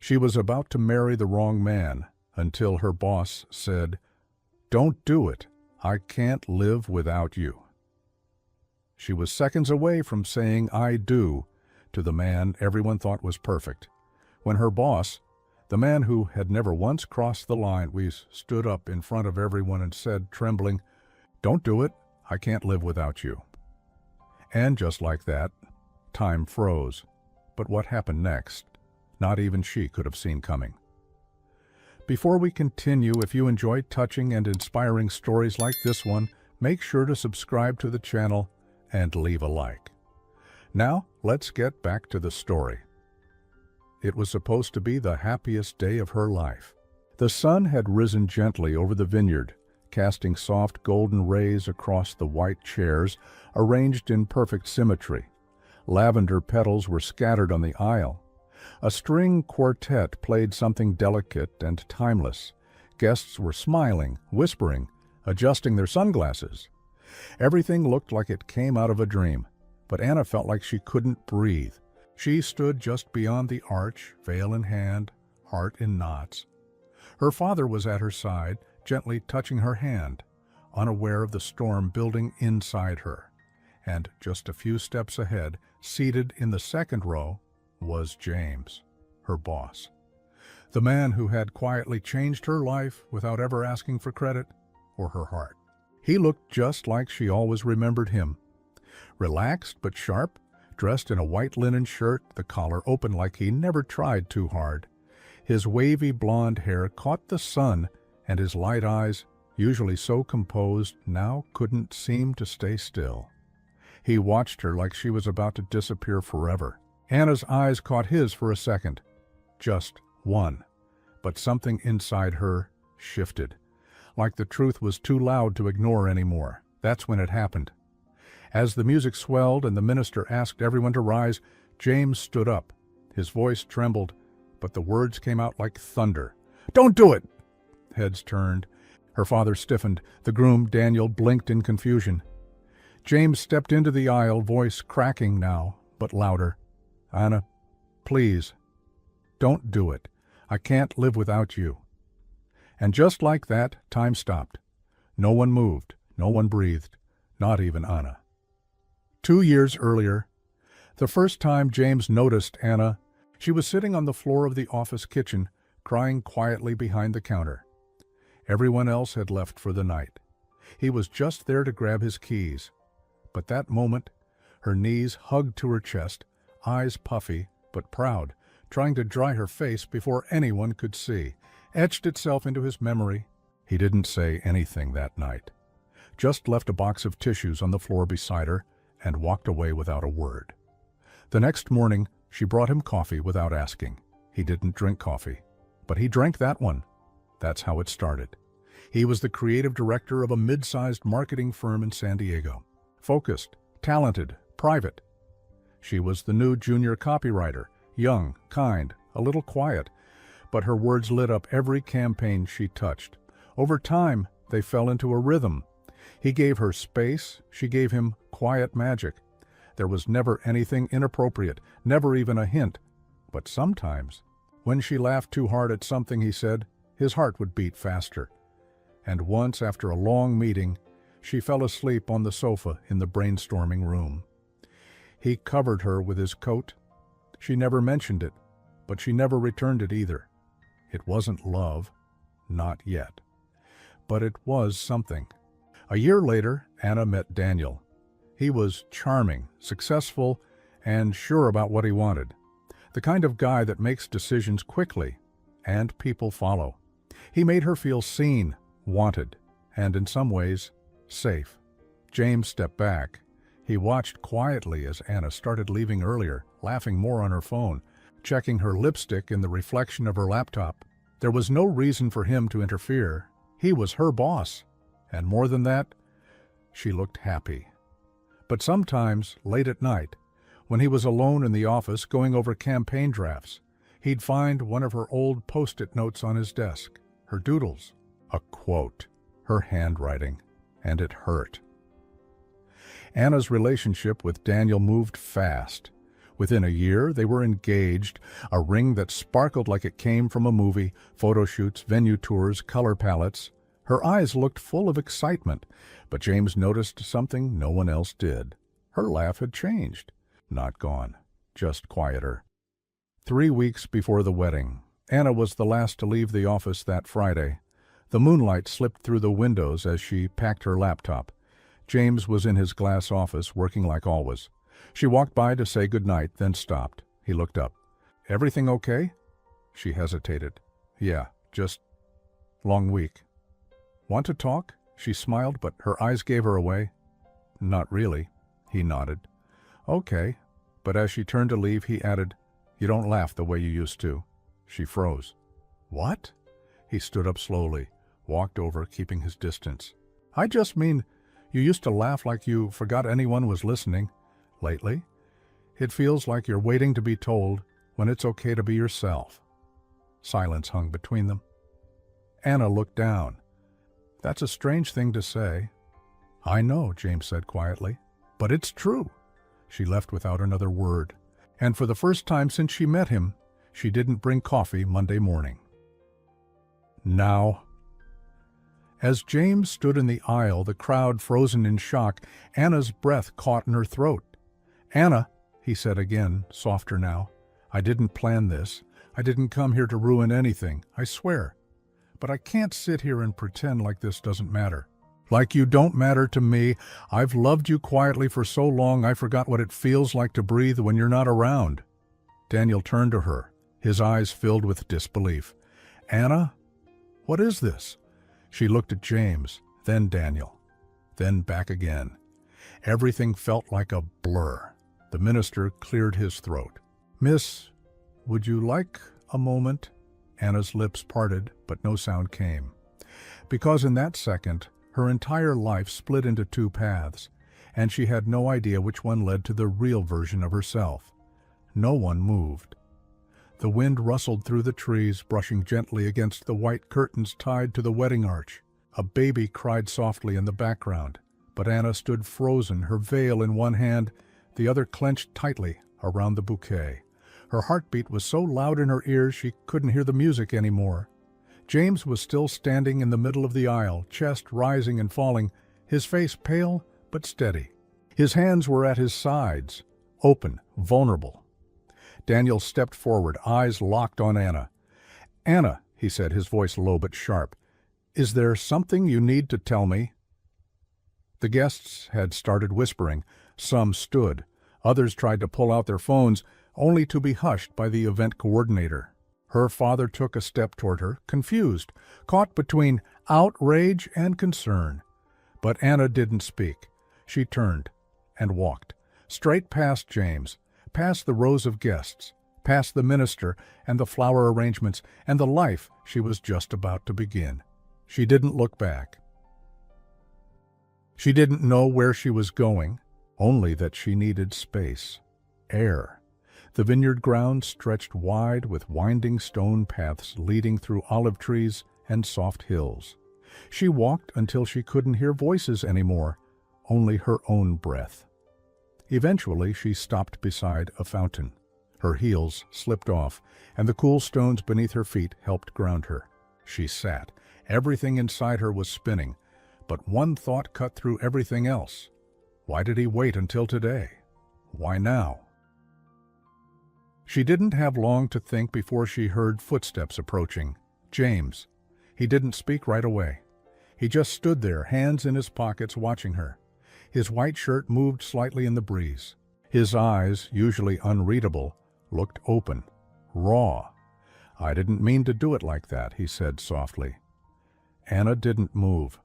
She was about to marry the wrong man until her boss said, "Don't do it. I can't live without you." She was seconds away from saying "I do" to the man everyone thought was perfect, when her boss, the man who had never once crossed the line, stood up in front of everyone and said, trembling, "Don't do it. I can't live without you." And just like that, time froze. But what happened next, not even she could have seen coming. Before we continue, if you enjoy touching and inspiring stories like this one, make sure to subscribe to the channel and leave a like. Now, let's get back to the story. It was supposed to be the happiest day of her life. The sun had risen gently over the vineyard, casting soft golden rays across the white chairs arranged in perfect symmetry. Lavender petals were scattered on the aisle. A string quartet played something delicate and timeless. Guests were smiling, whispering, adjusting their sunglasses. Everything looked like it came out of a dream, but Anna felt like she couldn't breathe. She stood just beyond the arch, veil in hand, heart in knots. Her father was at her side, gently touching her hand, unaware of the storm building inside her. And just a few steps ahead, seated in the second row, was James, her boss. The man who had quietly changed her life without ever asking for credit or her heart. He looked just like she always remembered him. Relaxed but sharp, dressed in a white linen shirt, the collar open like he never tried too hard. His wavy blonde hair caught the sun, and his light eyes, usually so composed, now couldn't seem to stay still. He watched her like she was about to disappear forever. Anna's eyes caught his for a second. Just one. But something inside her shifted, like the truth was too loud to ignore anymore. That's when it happened. As the music swelled and the minister asked everyone to rise, James stood up. His voice trembled, but the words came out like thunder. "Don't do it!" Heads turned. Her father stiffened. The groom, Daniel, blinked in confusion. James stepped into the aisle, voice cracking now, but louder. "Anna, please, don't do it. I can't live without you." And just like that, time stopped. No one moved, no one breathed, not even Anna. 2 years earlier, the first time James noticed Anna, she was sitting on the floor of the office kitchen, crying quietly behind the counter. Everyone else had left for the night. He was just there to grab his keys. But that moment, her knees hugged to her chest, eyes puffy but proud, trying to dry her face before anyone could see, etched itself into his memory. He didn't say anything that night, just left a box of tissues on the floor beside her and walked away without a word. The next morning, she brought him coffee without asking. He didn't drink coffee, but he drank that one. That's how it started. He was the creative director of a mid-sized marketing firm in San Diego. Focused, talented, private. She was the new junior copywriter, young, kind, a little quiet, but her words lit up every campaign she touched. Over time, they fell into a rhythm. He gave her space, she gave him quiet magic. There was never anything inappropriate, never even a hint. But sometimes, when she laughed too hard at something he said, his heart would beat faster. And once, after a long meeting, she fell asleep on the sofa in the brainstorming room. He covered her with his coat. She never mentioned it, but she never returned it either. It wasn't love, not yet. But it was something. A year later, Anna met Daniel. He was charming, successful, and sure about what he wanted. The kind of guy that makes decisions quickly, and people follow. He made her feel seen, wanted, and in some ways, safe. James stepped back. He watched quietly as Anna started leaving earlier, laughing more on her phone, checking her lipstick in the reflection of her laptop. There was no reason for him to interfere. He was her boss. And more than that, she looked happy. But sometimes, late at night, when he was alone in the office going over campaign drafts, he'd find one of her old post-it notes on his desk, her doodles, a quote, her handwriting, and it hurt. Anna's relationship with Daniel moved fast. Within a year, they were engaged, a ring that sparkled like it came from a movie, photo shoots, venue tours, color palettes. Her eyes looked full of excitement, but James noticed something no one else did. Her laugh had changed. Not gone, just quieter. 3 weeks before the wedding, Anna was the last to leave the office that Friday. The moonlight slipped through the windows as she packed her laptop. James was in his glass office, working like always. She walked by to say goodnight, then stopped. He looked up. "Everything okay?" She hesitated. "Yeah, just long week." "Want to talk?" She smiled, but her eyes gave her away. "Not really." He nodded. "Okay." But as she turned to leave, he added, "You don't laugh the way you used to." She froze. "What?" He stood up slowly, walked over, keeping his distance. "I just mean, you used to laugh like you forgot anyone was listening. Lately, it feels like you're waiting to be told when it's okay to be yourself." Silence hung between them. Anna looked down. "That's a strange thing to say." "I know," James said quietly, "but it's true." She left without another word, and for the first time since she met him, she didn't bring coffee Monday morning. Now, as James stood in the aisle, the crowd frozen in shock, Anna's breath caught in her throat. "Anna," he said again, softer now, "I didn't plan this. I didn't come here to ruin anything, I swear. But I can't sit here and pretend like this doesn't matter. Like you don't matter to me. I've loved you quietly for so long I forgot what it feels like to breathe when you're not around." Daniel turned to her, his eyes filled with disbelief. "Anna, what is this?" She looked at James, then Daniel, then back again. Everything felt like a blur. The minister cleared his throat. "Miss, would you like a moment?" Anna's lips parted, but no sound came. Because in that second, her entire life split into two paths, and she had no idea which one led to the real version of herself. No one moved. The wind rustled through the trees, brushing gently against the white curtains tied to the wedding arch. A baby cried softly in the background, but Anna stood frozen, her veil in one hand, the other clenched tightly around the bouquet. Her heartbeat was so loud in her ears she couldn't hear the music anymore. James was still standing in the middle of the aisle, chest rising and falling, his face pale but steady. His hands were at his sides, open, vulnerable. Daniel stepped forward, eyes locked on Anna. "Anna," he said, his voice low but sharp, "is there something you need to tell me?" The guests had started whispering. Some stood. Others tried to pull out their phones, only to be hushed by the event coordinator. Her father took a step toward her, confused, caught between outrage and concern. But Anna didn't speak. She turned and walked, straight past James, past the rows of guests, past the minister and the flower arrangements and the life she was just about to begin. She didn't look back. She didn't know where she was going, only that she needed space, air. The vineyard grounds stretched wide with winding stone paths leading through olive trees and soft hills. She walked until she couldn't hear voices anymore, only her own breath. Eventually, she stopped beside a fountain. Her heels slipped off, and the cool stones beneath her feet helped ground her. She sat. Everything inside her was spinning, but one thought cut through everything else. Why did he wait until today? Why now? She didn't have long to think before she heard footsteps approaching. James. He didn't speak right away. He just stood there, hands in his pockets, watching her. His white shirt moved slightly in the breeze. His eyes, usually unreadable, looked open, raw. "I didn't mean to do it like that," he said softly. Anna didn't move.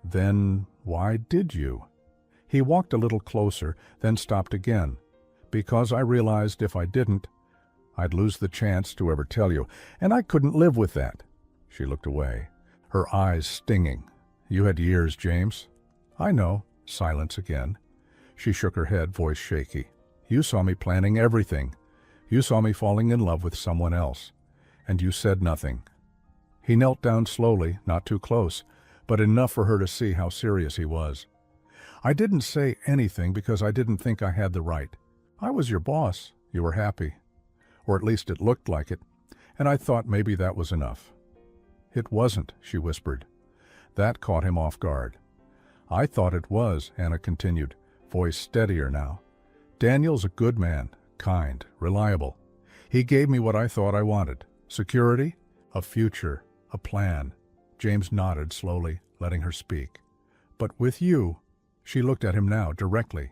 "Then why did you?" He walked a little closer, then stopped again. "Because I realized if I didn't, I'd lose the chance to ever tell you, and I couldn't live with that." She looked away, her eyes stinging. "You had years, James." "I know." Silence again. She shook her head, voice shaky. "You saw me planning everything. You saw me falling in love with someone else. And you said nothing." He knelt down slowly, not too close, but enough for her to see how serious he was. "I didn't say anything because I didn't think I had the right. I was your boss, You were happy, or at least it looked like it, and I thought maybe that was enough." "It wasn't," she whispered. That caught him off guard. "I thought it was," Anna continued, voice steadier now. "Daniel's a good man, kind, reliable. He gave me what I thought I wanted. Security, a future, a plan." James nodded slowly, letting her speak. "But with you," she looked at him now, directly,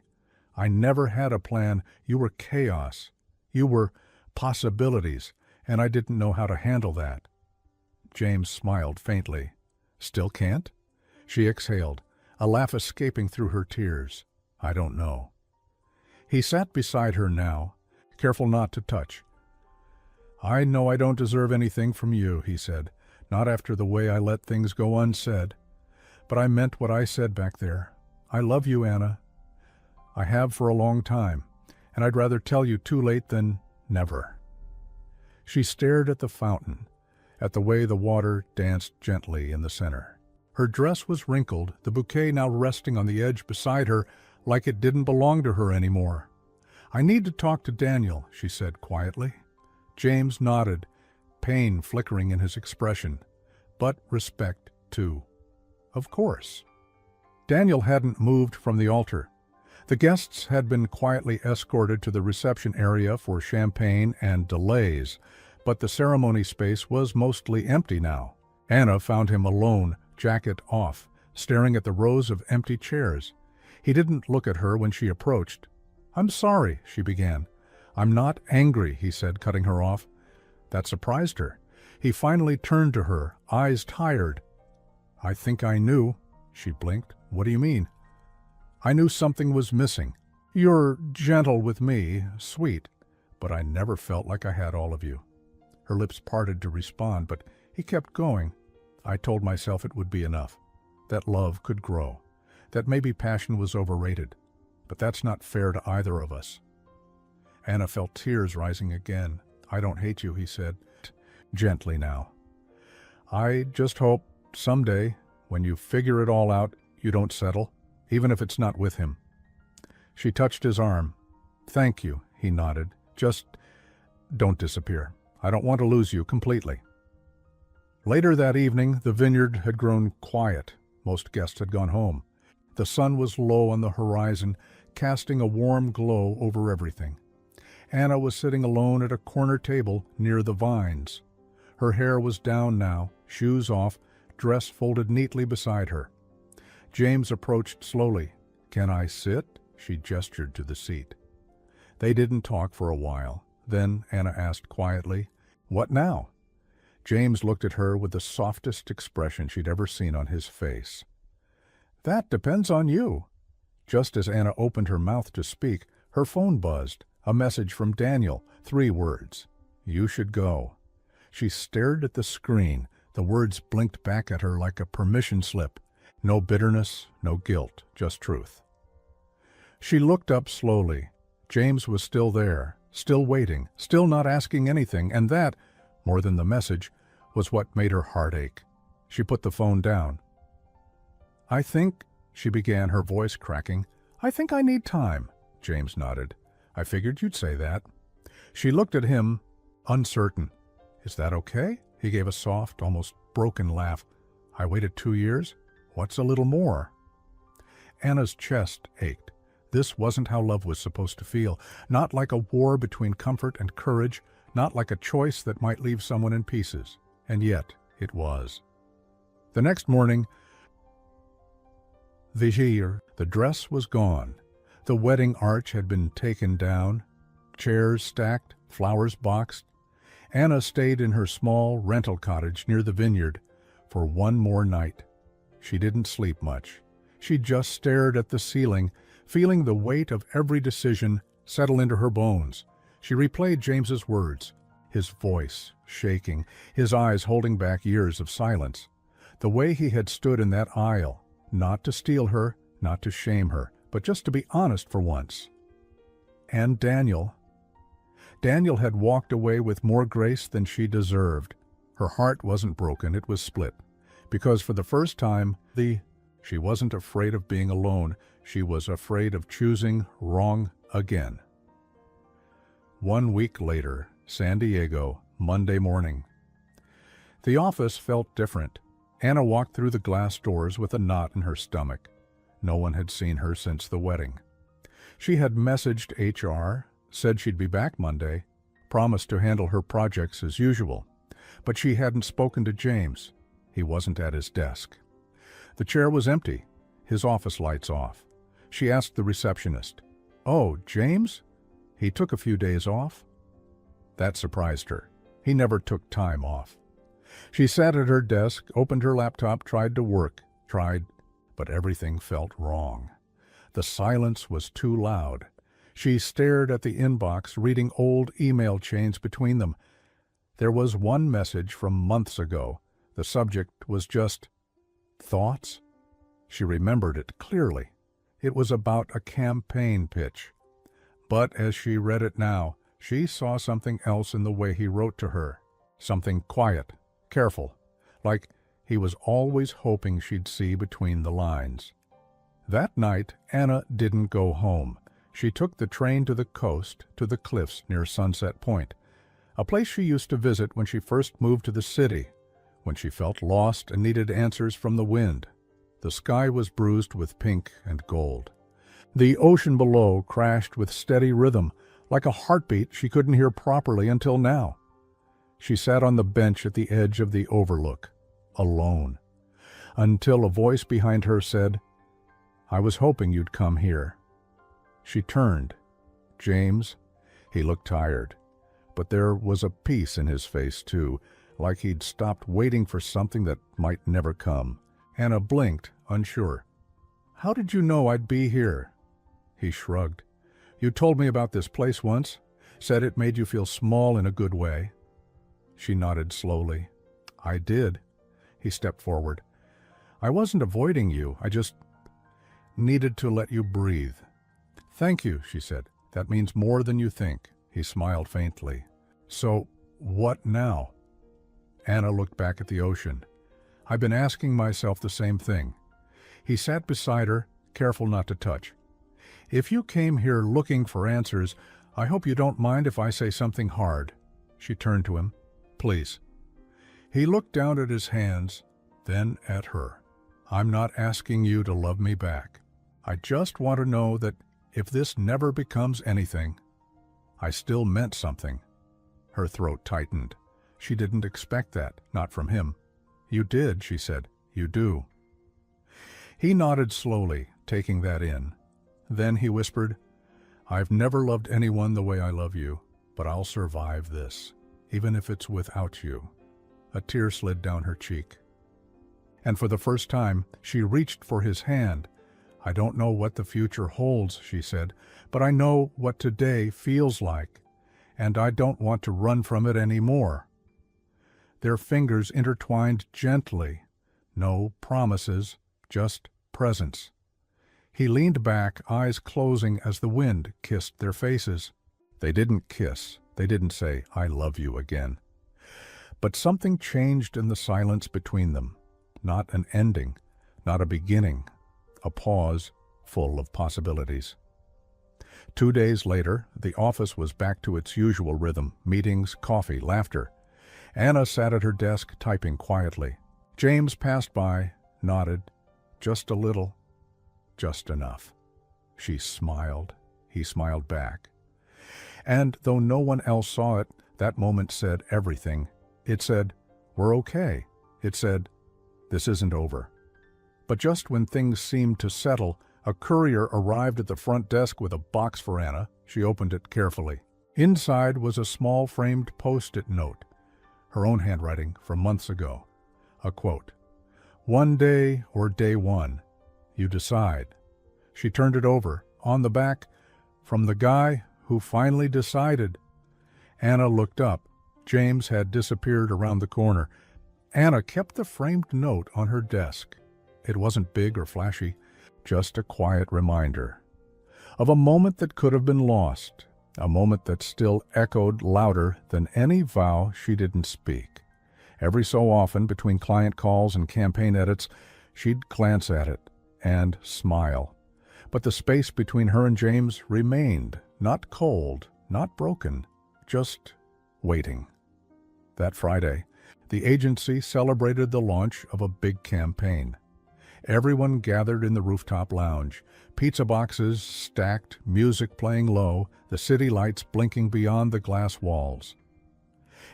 "I never had a plan. You were chaos. You were possibilities, and I didn't know how to handle that." James smiled faintly. "Still can't?" She exhaled, a laugh escaping through her tears. "I don't know." He sat beside her now, careful not to touch. "I know I don't deserve anything from you," he said, "not after the way I let things go unsaid. But I meant what I said back there. I love you, Anna. I have for a long time, and I'd rather tell you too late than never." She stared at the fountain, at the way the water danced gently in the center. Her dress was wrinkled, the bouquet now resting on the edge beside her like it didn't belong to her anymore. "I need to talk to Daniel," she said quietly. James nodded, pain flickering in his expression, but respect too. Of course. Daniel hadn't moved from the altar. The guests had been quietly escorted to the reception area for champagne and delays, but the ceremony space was mostly empty now. Anna found him alone, jacket off, staring at the rows of empty chairs. He didn't look at her when she approached. "I'm sorry," she began. "I'm not angry," he said, cutting her off. That surprised her. He finally turned to her, eyes tired. "I think I knew." She blinked. "What do you mean?" "I knew something was missing. You're gentle with me, sweet, but I never felt like I had all of you." Her lips parted to respond, but he kept going. "I told myself it would be enough, that love could grow, that maybe passion was overrated, but that's not fair to either of us." Anna felt tears rising again. "I don't hate you," he said, gently now. "I just hope someday, when you figure it all out, you don't settle, even if it's not with him." She touched his arm. "Thank you," he nodded. "Just don't disappear. I don't want to lose you completely." Later that evening, the vineyard had grown quiet. Most guests had gone home. The sun was low on the horizon, casting a warm glow over everything. Anna was sitting alone at a corner table near the vines. Her hair was down now, shoes off, dress folded neatly beside her. James approached slowly. "Can I sit?" She gestured to the seat. They didn't talk for a while. Then Anna asked quietly, "What now?" James looked at her with the softest expression she'd ever seen on his face. "That depends on you." Just as Anna opened her mouth to speak, her phone buzzed. A message from Daniel, 3 words. "You should go." She stared at the screen. The words blinked back at her like a permission slip. No bitterness, no guilt, just truth. She looked up slowly. James was still there, still waiting, still not asking anything, and that, more than the message, was what made her heart ache. She put the phone down. "I think," she began, her voice cracking, "I think I need time." James nodded. "I figured you'd say that." She looked at him, uncertain. "Is that okay?" He gave a soft, almost broken laugh. "I waited 2 years? What's a little more?" Anna's chest ached. This wasn't how love was supposed to feel. Not like a war between comfort and courage, not like a choice that might leave someone in pieces. And yet, it was. The next morning, the dress was gone. The wedding arch had been taken down, chairs stacked, flowers boxed. Anna stayed in her small rental cottage near the vineyard for one more night. She didn't sleep much. She just stared at the ceiling, feeling the weight of every decision settle into her bones. She replayed James's words, his voice shaking, his eyes holding back years of silence. The way he had stood in that aisle, not to steal her, not to shame her, but just to be honest for once. And Daniel had walked away with more grace than she deserved. Her heart wasn't broken, it was split. Because for the first time, she wasn't afraid of being alone, she was afraid of choosing wrong again. 1 week later, San Diego, Monday morning. The office felt different. Anna walked through the glass doors with a knot in her stomach. No one had seen her since the wedding. She had messaged HR, said she'd be back Monday, promised to handle her projects as usual. But she hadn't spoken to James. He wasn't at his desk. The chair was empty, his office lights off. She asked the receptionist, "Oh, James? He took a few days off?" That surprised her. He never took time off. She sat at her desk, opened her laptop, tried to work, but everything felt wrong. The silence was too loud. She stared at the inbox, reading old email chains between them. There was one message from months ago. The subject was just thoughts. She remembered it clearly. It was about a campaign pitch. But as she read it now, she saw something else in the way he wrote to her. Something quiet, careful, like he was always hoping she'd see between the lines. That night, Anna didn't go home. She took the train to the coast, to the cliffs near Sunset Point, a place she used to visit when she first moved to the city, when she felt lost and needed answers from the wind. The sky was bruised with pink and gold. The ocean below crashed with steady rhythm, like a heartbeat she couldn't hear properly until now. She sat on the bench at the edge of the overlook, alone, until a voice behind her said, "I was hoping you'd come here." She turned. James. He looked tired, but there was a peace in his face, too, like he'd stopped waiting for something that might never come. Anna blinked, unsure. "How did you know I'd be here?" He shrugged. "You told me about this place once, said it made you feel small in a good way." She nodded slowly. "I did." He stepped forward. "I wasn't avoiding you. I just needed to let you breathe." "Thank you," she said. "That means more than you think." He smiled faintly. "So, what now?" Anna looked back at the ocean. "I've been asking myself the same thing." He sat beside her, careful not to touch. "If you came here looking for answers, I hope you don't mind if I say something hard." She turned to him. "Please." He looked down at his hands, then at her. "I'm not asking you to love me back. I just want to know that if this never becomes anything, I still meant something." Her throat tightened. She didn't expect that, not from him. "You did," she said. "You do." He nodded slowly, taking that in. Then he whispered, "I've never loved anyone the way I love you, but I'll survive this, even if it's without you." A tear slid down her cheek. And for the first time, she reached for his hand. "I don't know what the future holds," she said, "but I know what today feels like, and I don't want to run from it anymore." Their fingers intertwined gently. No promises, just presence. He leaned back, eyes closing as the wind kissed their faces. They didn't kiss. They didn't say, "I love you" again. But something changed in the silence between them. Not an ending, not a beginning, a pause full of possibilities. 2 days later, the office was back to its usual rhythm: meetings, coffee, laughter. Anna sat at her desk, typing quietly. James passed by, nodded, just a little, just enough. She smiled. He smiled back. And though no one else saw it, that moment said everything. It said, "We're okay." It said, "This isn't over." But just when things seemed to settle, a courier arrived at the front desk with a box for Anna. She opened it carefully. Inside was a small framed post-it note, her own handwriting from months ago. A quote, "One day or day one, you decide." She turned it over. On the back, "From the guy who finally decided." Anna looked up. James had disappeared around the corner. Anna kept the framed note on her desk. It wasn't big or flashy, just a quiet reminder of a moment that could have been lost, a moment that still echoed louder than any vow she didn't speak. Every so often, between client calls and campaign edits, she'd glance at it and smile. But the space between her and James remained, not cold, not broken, just waiting. That Friday, the agency celebrated the launch of a big campaign. Everyone gathered in the rooftop lounge, pizza boxes stacked, music playing low, the city lights blinking beyond the glass walls.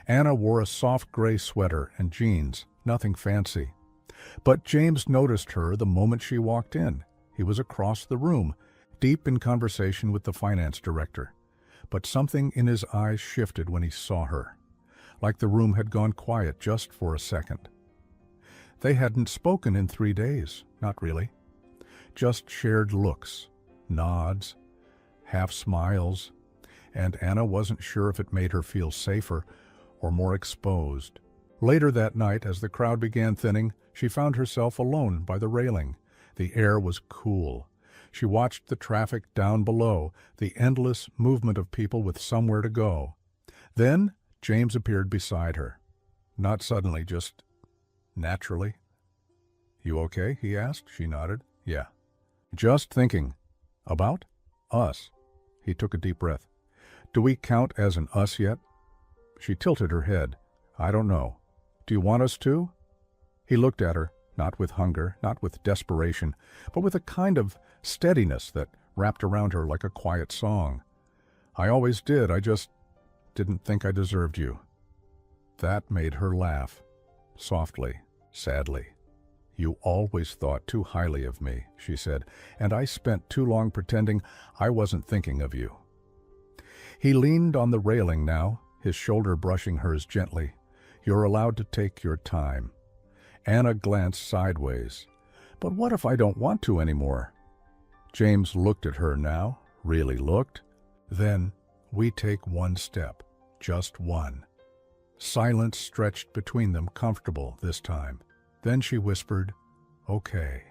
Anna wore a soft gray sweater and jeans, nothing fancy. But James noticed her the moment she walked in. He was across the room, deep in conversation with the finance director. But something in his eyes shifted when he saw her, like the room had gone quiet just for a second. They hadn't spoken in 3 days, not really. Just shared looks, nods, half smiles, and Anna wasn't sure if it made her feel safer or more exposed. Later that night, as the crowd began thinning, she found herself alone by the railing. The air was cool. She watched the traffic down below, the endless movement of people with somewhere to go. Then James appeared beside her. Not suddenly, just naturally. "You okay?" he asked. She nodded. "Yeah." "Just thinking." "About?" "Us." He took a deep breath. "Do we count as an us yet?" She tilted her head. "I don't know. Do you want us to?" He looked at her, not with hunger, not with desperation, but with a kind of steadiness that wrapped around her like a quiet song. "I always did. I just didn't think I deserved you." That made her laugh, softly, sadly. "You always thought too highly of me," she said, "and I spent too long pretending I wasn't thinking of you." He leaned on the railing now, his shoulder brushing hers gently. "You're allowed to take your time." Anna glanced sideways. "But what if I don't want to anymore?" James looked at her now, really looked. "Then we take one step, just one." Silence stretched between them, comfortable this time. Then she whispered, "Okay."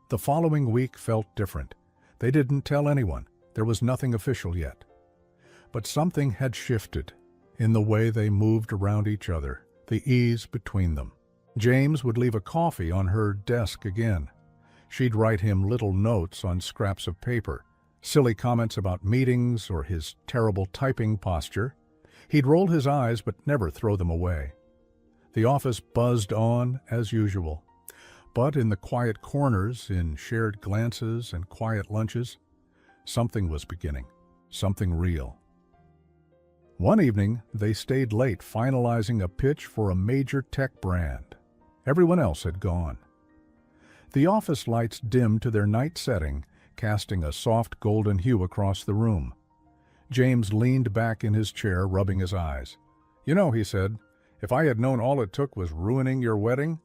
The following week felt different. They didn't tell anyone. There was nothing official yet. But something had shifted in the way they moved around each other, the ease between them. James would leave a coffee on her desk again. She'd write him little notes on scraps of paper, silly comments about meetings or his terrible typing posture. He'd roll his eyes but never throw them away. The office buzzed on as usual. But in the quiet corners, in shared glances and quiet lunches, something was beginning, something real. One evening, they stayed late finalizing a pitch for a major tech brand. Everyone else had gone. The office lights dimmed to their night setting, casting a soft golden hue across the room. James leaned back in his chair, rubbing his eyes. "You know," he said, "if I had known all it took was ruining your wedding."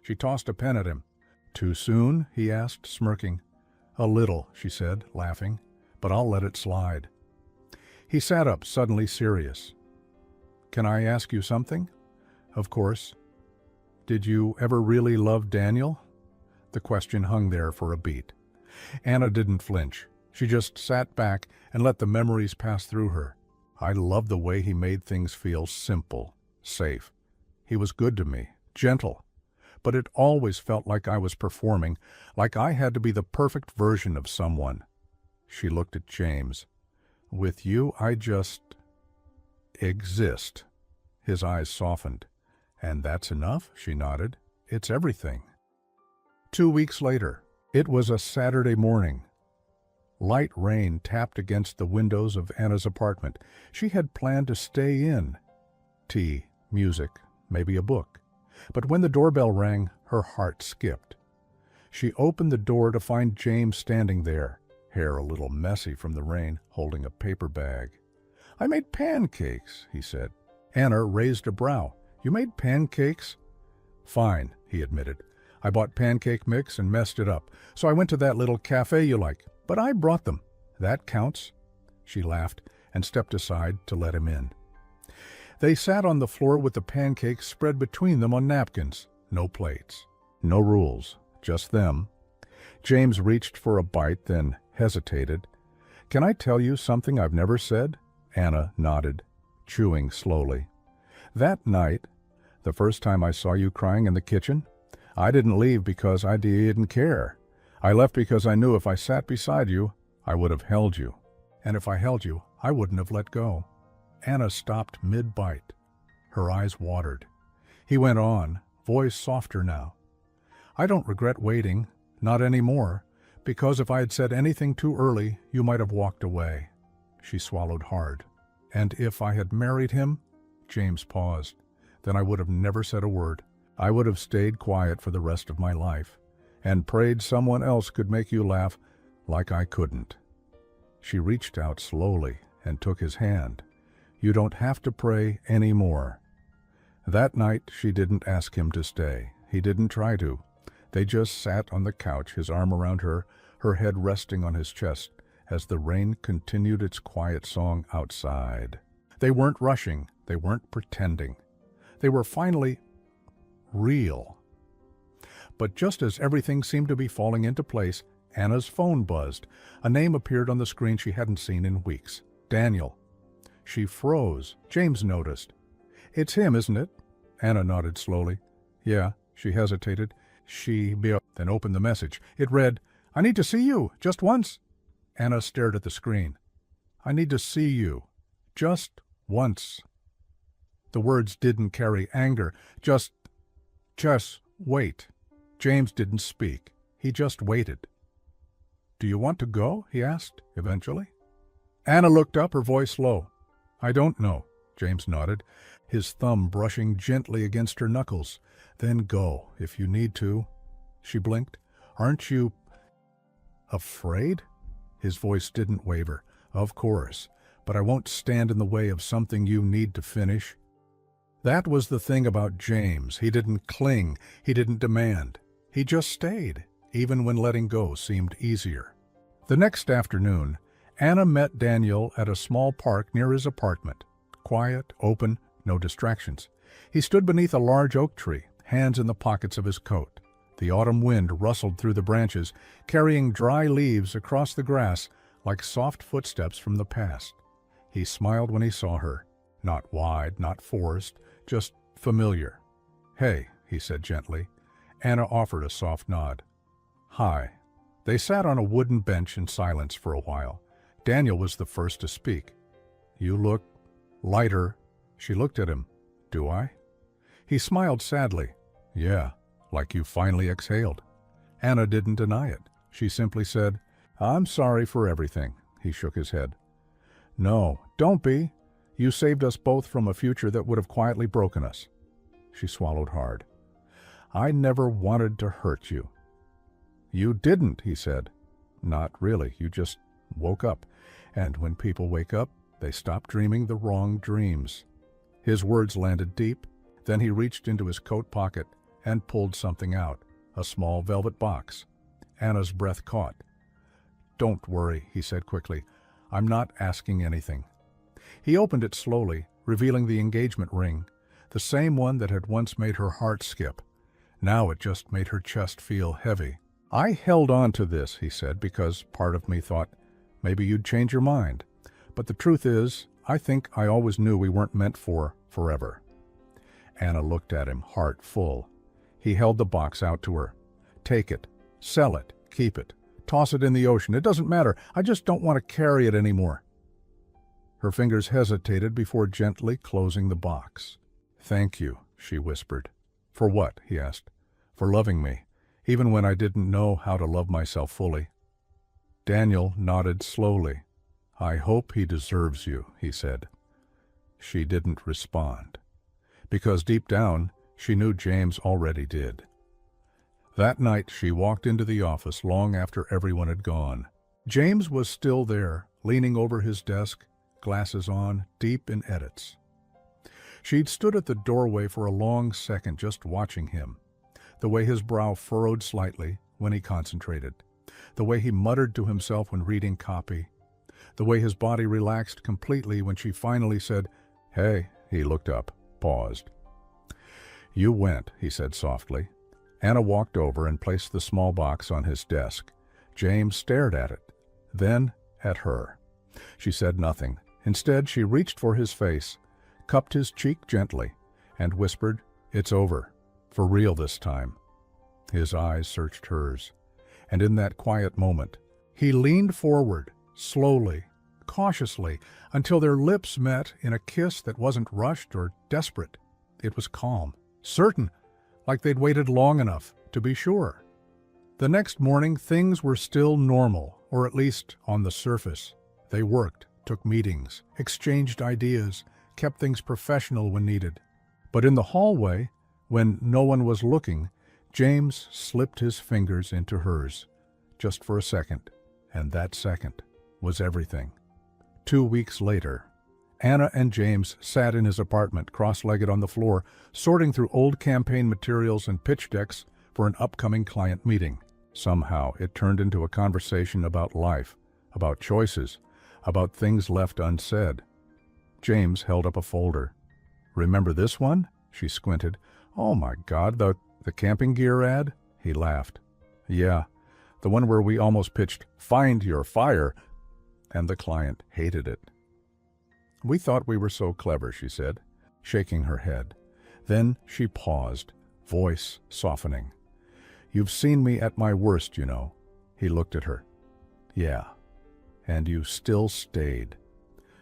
She tossed a pen at him. "Too soon?" he asked, smirking. "A little," she said, laughing, "but I'll let it slide." He sat up, suddenly serious. "Can I ask you something?" "Of course." "Did you ever really love Daniel?" The question hung there for a beat. Anna didn't flinch. She just sat back and let the memories pass through her. "I loved the way he made things feel simple, safe. He was good to me, gentle. But it always felt like I was performing, like I had to be the perfect version of someone." She looked at James. "With you, I just exist." His eyes softened. "And that's enough?" She nodded. "It's everything." 2 weeks later, it was a Saturday morning. Light rain tapped against the windows of Anna's apartment. She had planned to stay in. Tea, music, maybe a book. But when the doorbell rang, her heart skipped. She opened the door to find James standing there, hair a little messy from the rain, holding a paper bag. "I made pancakes," he said. Anna raised a brow. "You made pancakes?" "Fine," he admitted. "I bought pancake mix and messed it up, so I went to that little cafe you like. But I brought them. That counts." She laughed and stepped aside to let him in. They sat on the floor with the pancakes spread between them on napkins. No plates. No rules. Just them. James reached for a bite, then hesitated. "Can I tell you something I've never said?" Anna nodded, chewing slowly. "That night, the first time I saw you crying in the kitchen, I didn't leave because I didn't care. I left because I knew if I sat beside you, I would have held you. And if I held you, I wouldn't have let go." Anna stopped mid-bite. Her eyes watered. He went on, voice softer now. I don't regret waiting, not anymore, because if I had said anything too early, you might have walked away. She swallowed hard. And if I had married him? James paused. Then I would have never said a word. I would have stayed quiet for the rest of my life, and prayed someone else could make you laugh like I couldn't. She reached out slowly and took his hand. You don't have to pray anymore. That night she didn't ask him to stay. He didn't try to. They just sat on the couch, his arm around her head resting on his chest, as the rain continued its quiet song outside. They weren't rushing. They weren't pretending. They were finally real. But just as everything seemed to be falling into place, Anna's phone buzzed. A name appeared on the screen she hadn't seen in weeks. Daniel. She froze. James noticed. It's him, isn't it? Anna nodded slowly. Yeah, she hesitated. Then opened the message. It read, I need to see you, just once. Anna stared at the screen. I need to see you, just once. The words didn't carry anger. Just wait. James didn't speak. He just waited. Do you want to go? He asked, eventually. Anna looked up, her voice low. I don't know, James nodded, his thumb brushing gently against her knuckles. Then go, if you need to. She blinked. Aren't you afraid? His voice didn't waver. Of course, but I won't stand in the way of something you need to finish. That was the thing about James. He didn't cling. He didn't demand. He just stayed, even when letting go seemed easier. The next afternoon, Anna met Daniel at a small park near his apartment. Quiet, open, no distractions. He stood beneath a large oak tree, hands in the pockets of his coat. The autumn wind rustled through the branches, carrying dry leaves across the grass like soft footsteps from the past. He smiled when he saw her. Not wide, not forced, just familiar. Hey, he said gently. Anna offered a soft nod. Hi. They sat on a wooden bench in silence for a while. Daniel was the first to speak. You look lighter. She looked at him. Do I? He smiled sadly. Yeah, like you finally exhaled. Anna didn't deny it. She simply said, I'm sorry for everything. He shook his head. No, don't be. You saved us both from a future that would have quietly broken us. She swallowed hard. I never wanted to hurt you. You didn't, he said. Not really. You just woke up. And when people wake up, they stop dreaming the wrong dreams. His words landed deep. Then he reached into his coat pocket and pulled something out, a small velvet box. Anna's breath caught. Don't worry, he said quickly. I'm not asking anything. He opened it slowly, revealing the engagement ring, the same one that had once made her heart skip. Now it just made her chest feel heavy. I held on to this, he said, because part of me thought, maybe you'd change your mind. But the truth is, I think I always knew we weren't meant for forever. Anna looked at him, heart full. He held the box out to her. Take it. Sell it. Keep it. Toss it in the ocean. It doesn't matter. I just don't want to carry it anymore. Her fingers hesitated before gently closing the box. Thank you, she whispered. For what? He asked. For loving me, even when I didn't know how to love myself fully. Daniel nodded slowly. I hope he deserves you, he said. She didn't respond, because deep down she knew James already did. That night she walked into the office long after everyone had gone. James was still there, leaning over his desk, glasses on, deep in edits. She'd stood at the doorway for a long second just watching him, the way his brow furrowed slightly when he concentrated, the way he muttered to himself when reading copy, the way his body relaxed completely when she finally said, Hey, he looked up, paused. You went, he said softly. Anna walked over and placed the small box on his desk. James stared at it, then at her. She said nothing. Instead, she reached for his face, cupped his cheek gently, and whispered, It's over, for real this time. His eyes searched hers, and in that quiet moment, he leaned forward, slowly, cautiously until their lips met in a kiss that wasn't rushed or desperate. It was calm, certain, like they'd waited long enough to be sure. The next morning, things were still normal, or at least on the surface. They worked, took meetings, exchanged ideas, kept things professional when needed. But in the hallway, when no one was looking, James slipped his fingers into hers, just for a second, and that second was everything. 2 weeks later, Anna and James sat in his apartment, cross-legged on the floor, sorting through old campaign materials and pitch decks for an upcoming client meeting. Somehow, it turned into a conversation about life, about choices, about things left unsaid. James held up a folder. "Remember this one?" She squinted. "Oh my God, the camping gear ad?" He laughed. "Yeah, the one where we almost pitched, 'Find your fire,' and the client hated it." "We thought we were so clever," she said, shaking her head. Then she paused, voice softening. "You've seen me at my worst, you know." He looked at her. "Yeah, and you still stayed."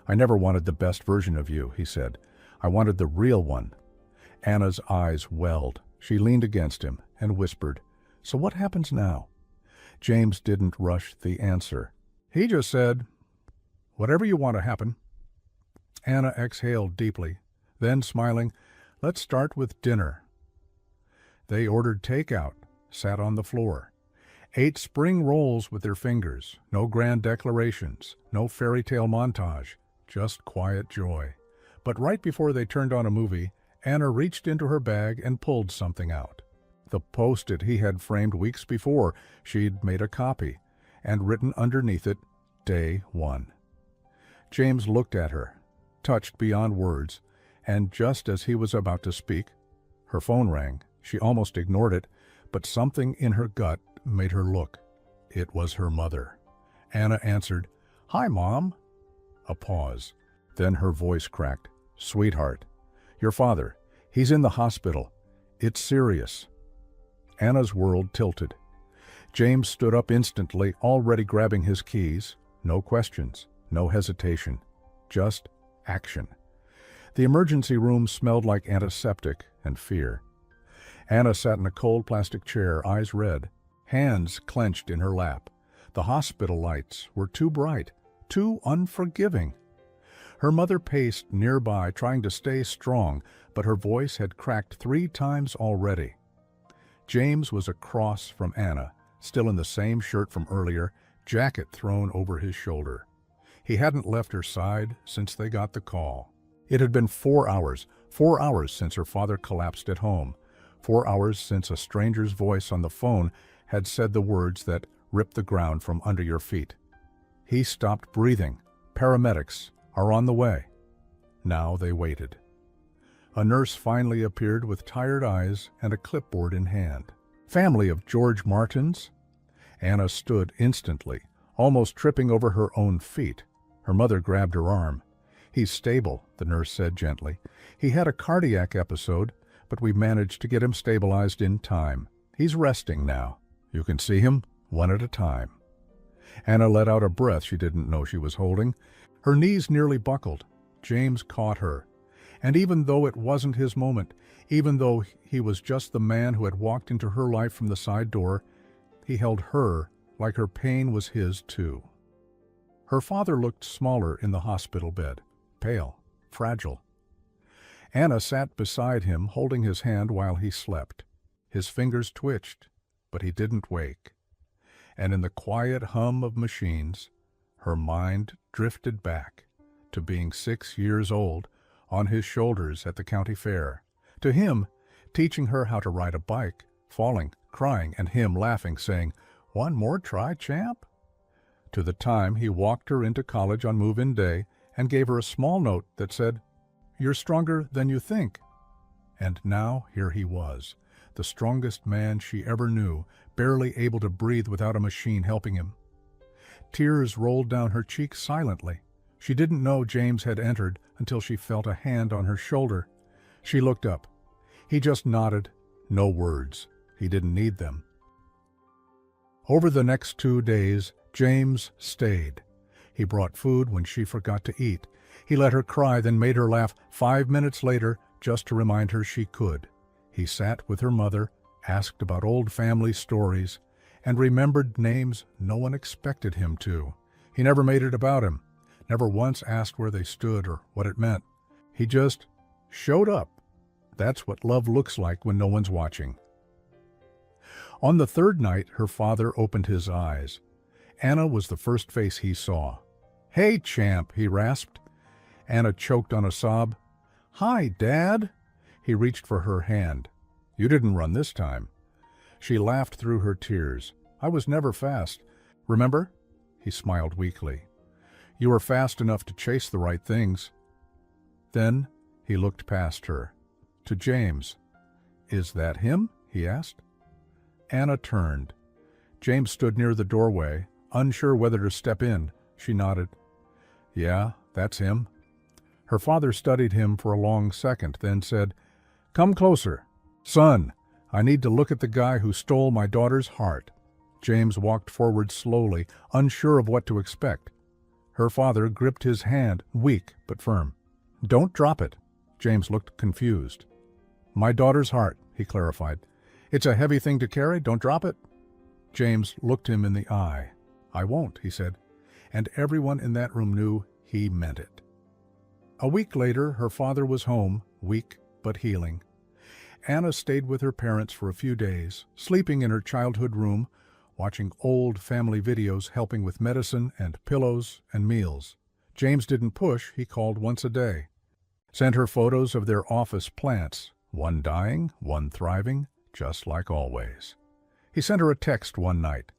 "I never wanted the best version of you," he said. "I wanted the real one." Anna's eyes welled. She leaned against him and whispered, "So what happens now?" James didn't rush the answer. He just said, "Whatever you want to happen." Anna exhaled deeply. Then, smiling, "Let's start with dinner." They ordered takeout, sat on the floor, ate spring rolls with their fingers, no grand declarations, no fairy tale montage, just quiet joy. But right before they turned on a movie, Anna reached into her bag and pulled something out. The Post-it he had framed weeks before. She'd made a copy, and written underneath it, "Day 1." James looked at her, touched beyond words, and just as he was about to speak, her phone rang. She almost ignored it, but something in her gut made her look. It was her mother. Anna answered, "Hi, Mom." A pause. Then her voice cracked. "Sweetheart, your father, he's in the hospital. It's serious." Anna's world tilted. James stood up instantly, already grabbing his keys. No questions, no hesitation, just action. The emergency room smelled like antiseptic and fear. Anna sat in a cold plastic chair, eyes red, hands clenched in her lap. The hospital lights were too bright, too unforgiving. Her mother paced nearby, trying to stay strong, but her voice had cracked 3 times already. James was across from Anna, still in the same shirt from earlier, jacket thrown over his shoulder. He hadn't left her side since they got the call. It had been 4 hours since her father collapsed at home, 4 hours since a stranger's voice on the phone had said the words that ripped the ground from under your feet. He stopped breathing. Paramedics are on the way. Now they waited. A nurse finally appeared with tired eyes and a clipboard in hand. "Family of George Martins?" Anna stood instantly, almost tripping over her own feet. Her mother grabbed her arm. "He's stable," the nurse said gently. "He had a cardiac episode, but we managed to get him stabilized in time. He's resting now. You can see him one at a time." Anna let out a breath she didn't know she was holding. Her knees nearly buckled. James caught her. And even though it wasn't his moment, even though he was just the man who had walked into her life from the side door, he held her like her pain was his too. Her father looked smaller in the hospital bed, pale, fragile. Anna sat beside him, holding his hand while he slept. His fingers twitched, but he didn't wake. And in the quiet hum of machines, her mind drifted back to being 6 years old, on his shoulders at the county fair. To him, teaching her how to ride a bike, falling, crying, and him laughing, saying, "One more try, champ?" To the time he walked her into college on move-in day and gave her a small note that said, "You're stronger than you think." And now here he was, the strongest man she ever knew, barely able to breathe without a machine helping him. Tears rolled down her cheeks silently. She didn't know James had entered until she felt a hand on her shoulder. She looked up. He just nodded. No words. He didn't need them. Over the next 2 days, James stayed. He brought food when she forgot to eat. He let her cry, then made her laugh 5 minutes later just to remind her she could. He sat with her mother, asked about old family stories, and remembered names no one expected him to. He never made it about him, never once asked where they stood or what it meant. He just showed up. That's what love looks like when no one's watching. On the third night, her father opened his eyes. Anna was the first face he saw. "Hey, champ," he rasped. Anna choked on a sob. "Hi, Dad." He reached for her hand. "You didn't run this time." She laughed through her tears. "I was never fast. Remember?" He smiled weakly. "You were fast enough to chase the right things." Then he looked past her. To James. "Is that him?" he asked. Anna turned. James stood near the doorway, unsure whether to step in. She nodded. "Yeah, that's him." Her father studied him for a long second, then said, "Come closer. Son, I need to look at the guy who stole my daughter's heart." James walked forward slowly, unsure of what to expect. Her father gripped his hand, weak but firm. "Don't drop it." James looked confused. "My daughter's heart," he clarified. "It's a heavy thing to carry. Don't drop it." James looked him in the eye. "I won't," he said, and everyone in that room knew he meant it. A week later, her father was home, weak but healing. Anna stayed with her parents for a few days, sleeping in her childhood room, watching old family videos, helping with medicine and pillows and meals. James didn't push, he called once a day. Sent her photos of their office plants, one dying, one thriving, just like always. He sent her a text one night.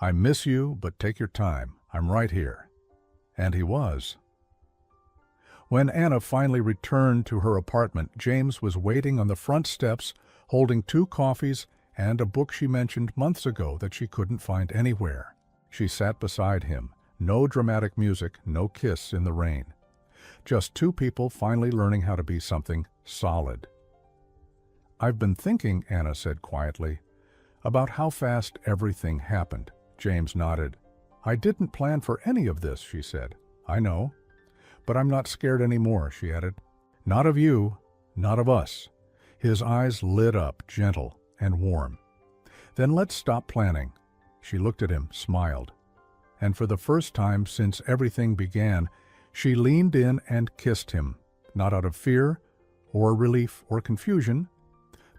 "I miss you, but take your time. I'm right here." And he was. When Anna finally returned to her apartment, James was waiting on the front steps, holding 2 coffees and a book she mentioned months ago that she couldn't find anywhere. She sat beside him. No dramatic music, no kiss in the rain. Just 2 people finally learning how to be something solid. "I've been thinking," Anna said quietly, "about how fast everything happened." James nodded. "I didn't plan for any of this," she said. "I know. But I'm not scared anymore," she added. "Not of you, not of us." His eyes lit up, gentle and warm. "Then let's stop planning." She looked at him, smiled. And for the first time since everything began, she leaned in and kissed him, not out of fear or relief or confusion,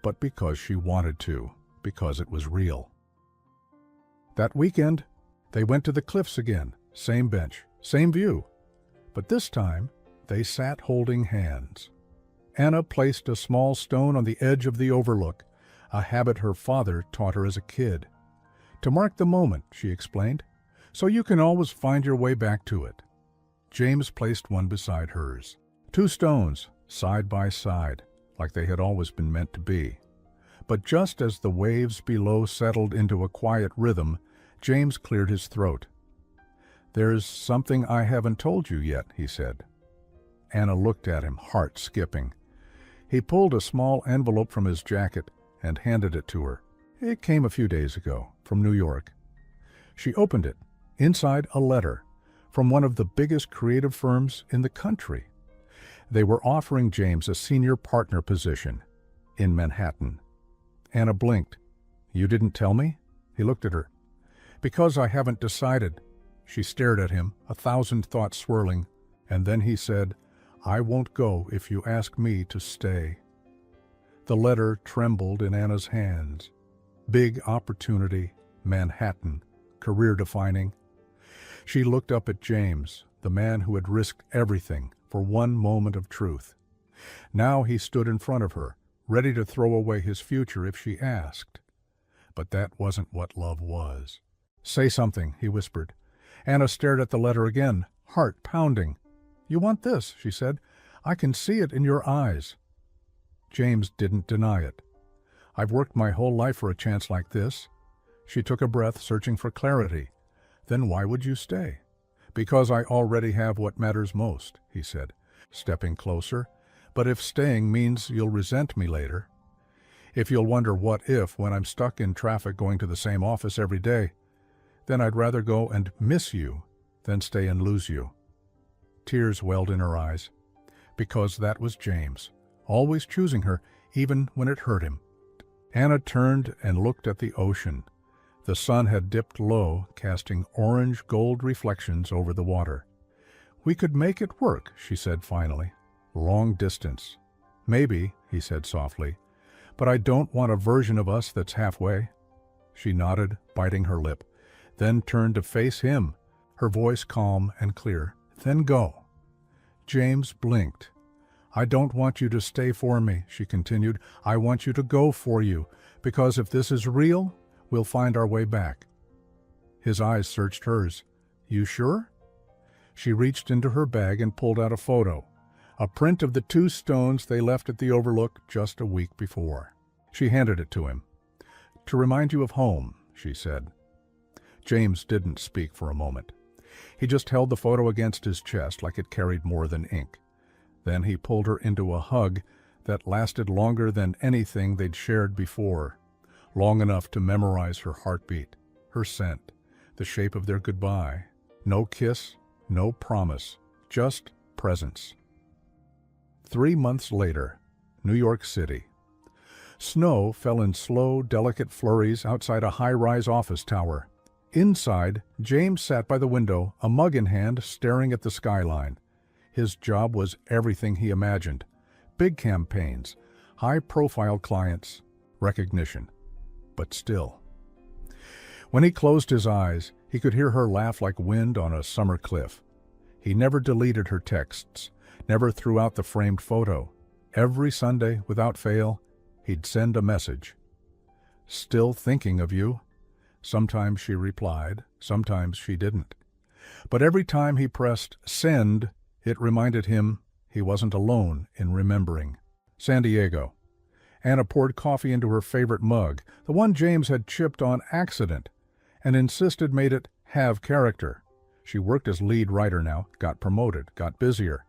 but because she wanted to, because it was real. That weekend, they went to the cliffs again, same bench, same view. But this time, they sat holding hands. Anna placed a small stone on the edge of the overlook, a habit her father taught her as a kid. "To mark the moment," she explained, "so you can always find your way back to it." James placed one beside hers. 2 stones, side by side, like they had always been meant to be. But just as the waves below settled into a quiet rhythm, James cleared his throat. "There's something I haven't told you yet," he said. Anna looked at him, heart skipping. He pulled a small envelope from his jacket and handed it to her. It came a few days ago, from New York. She opened it. Inside, a letter from one of the biggest creative firms in the country. They were offering James a senior partner position in Manhattan. Anna blinked. "You didn't tell me?" He looked at her. "Because I haven't decided." She stared at him, 1,000 thoughts swirling, and then he said, "I won't go if you ask me to stay." The letter trembled in Anna's hands. Big opportunity, Manhattan, career-defining. She looked up at James, the man who had risked everything for one moment of truth. Now he stood in front of her, ready to throw away his future if she asked. But that wasn't what love was. "Say something," he whispered. Anna stared at the letter again, heart pounding. "You want this," she said. "I can see it in your eyes." James didn't deny it. "I've worked my whole life for a chance like this." She took a breath, searching for clarity. "Then why would you stay?" "Because I already have what matters most," he said, stepping closer. "But if staying means you'll resent me later, if you'll wonder what if when I'm stuck in traffic going to the same office every day, then I'd rather go and miss you then stay and lose you. Tears welled in her eyes, because that was James, always choosing her, even when it hurt him. Anna turned and looked at the ocean. The sun had dipped low, casting orange-gold reflections over the water. "We could make it work," she said finally. "Long distance." "Maybe," he said softly, "but I don't want a version of us that's halfway." She nodded, biting her lip, then turned to face him, her voice calm and clear. "Then go." James blinked. "I don't want you to stay for me," she continued. "I want you to go for you, because if this is real, we'll find our way back." His eyes searched hers. "You sure?" She reached into her bag and pulled out a photo, a print of the 2 stones they left at the Overlook just a week before. She handed it to him. "To remind you of home," she said. James didn't speak for a moment. He just held the photo against his chest like it carried more than ink. Then he pulled her into a hug that lasted longer than anything they'd shared before, long enough to memorize her heartbeat, her scent, the shape of their goodbye. No kiss, no promise, just presence. 3 months later, New York City. Snow fell in slow, delicate flurries outside a high-rise office tower. Inside, James sat by the window, a mug in hand, staring at the skyline. His job was everything he imagined. Big campaigns, high-profile clients, recognition. But still. When he closed his eyes, he could hear her laugh like wind on a summer cliff. He never deleted her texts, never threw out the framed photo. Every Sunday, without fail, he'd send a message. "Still thinking of you." Sometimes she replied, sometimes she didn't. But every time he pressed send, it reminded him he wasn't alone in remembering. San Diego. Anna poured coffee into her favorite mug, the one James had chipped on accident, and insisted made it have character. She worked as lead writer now, got promoted, got busier,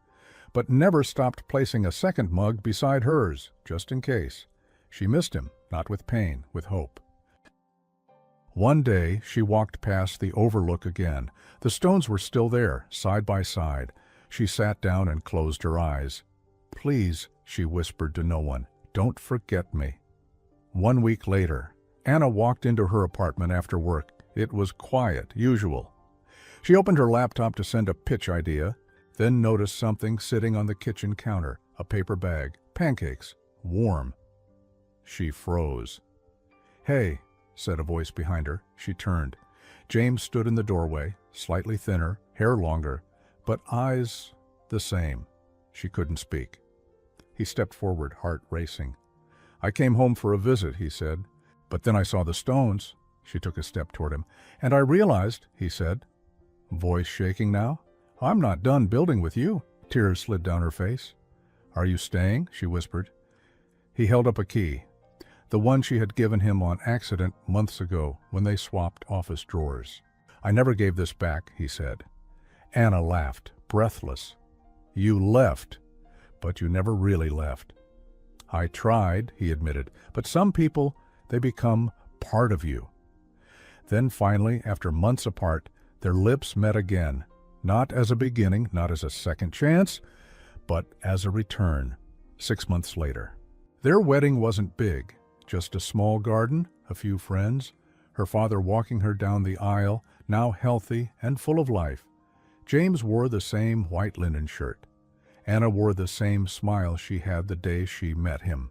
but never stopped placing a second mug beside hers, just in case. She missed him, not with pain, with hope. One day, she walked past the Overlook again. The stones were still there, side by side. She sat down and closed her eyes. "Please," she whispered to no one, "don't forget me." 1 week later, Anna walked into her apartment after work. It was quiet, usual. She opened her laptop to send a pitch idea, then noticed something sitting on the kitchen counter, a paper bag, pancakes, warm. She froze. "Hey," said a voice behind her. She turned. James stood in the doorway, slightly thinner, hair longer, but eyes the same. She couldn't speak. He stepped forward, heart racing. "I came home for a visit," he said, "but then I saw the stones." She took a step toward him. "And I realized," he said, voice shaking now, "I'm not done building with you." Tears slid down her face. "Are you staying?" she whispered. He held up a key, the one she had given him on accident months ago when they swapped office drawers. "I never gave this back," he said. Anna laughed, breathless. "You left, but you never really left." "I tried," he admitted, "but some people, they become part of you." Then finally, after months apart, their lips met again, not as a beginning, not as a second chance, but as a return, 6 months later. Their wedding wasn't big. Just a small garden, a few friends, her father walking her down the aisle, now healthy and full of life. James wore the same white linen shirt. Anna wore the same smile she had the day she met him.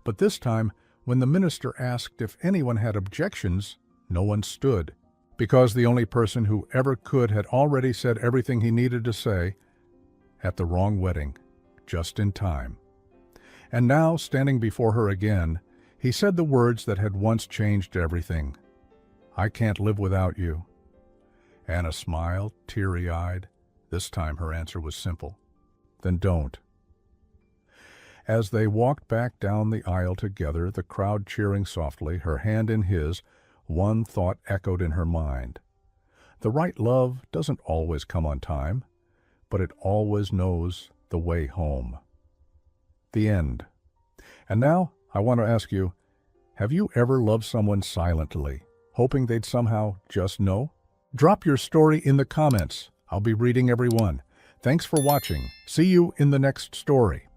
But this time, when the minister asked if anyone had objections, no one stood, because the only person who ever could had already said everything he needed to say at the wrong wedding, just in time. And now, standing before her again, he said the words that had once changed everything. "I can't live without you." Anna smiled, teary-eyed. This time her answer was simple. "Then don't." As they walked back down the aisle together, the crowd cheering softly, her hand in his, one thought echoed in her mind. The right love doesn't always come on time, but it always knows the way home. The end. And now, I want to ask you, have you ever loved someone silently, hoping they'd somehow just know? Drop your story in the comments. I'll be reading every one. Thanks for watching. See you in the next story.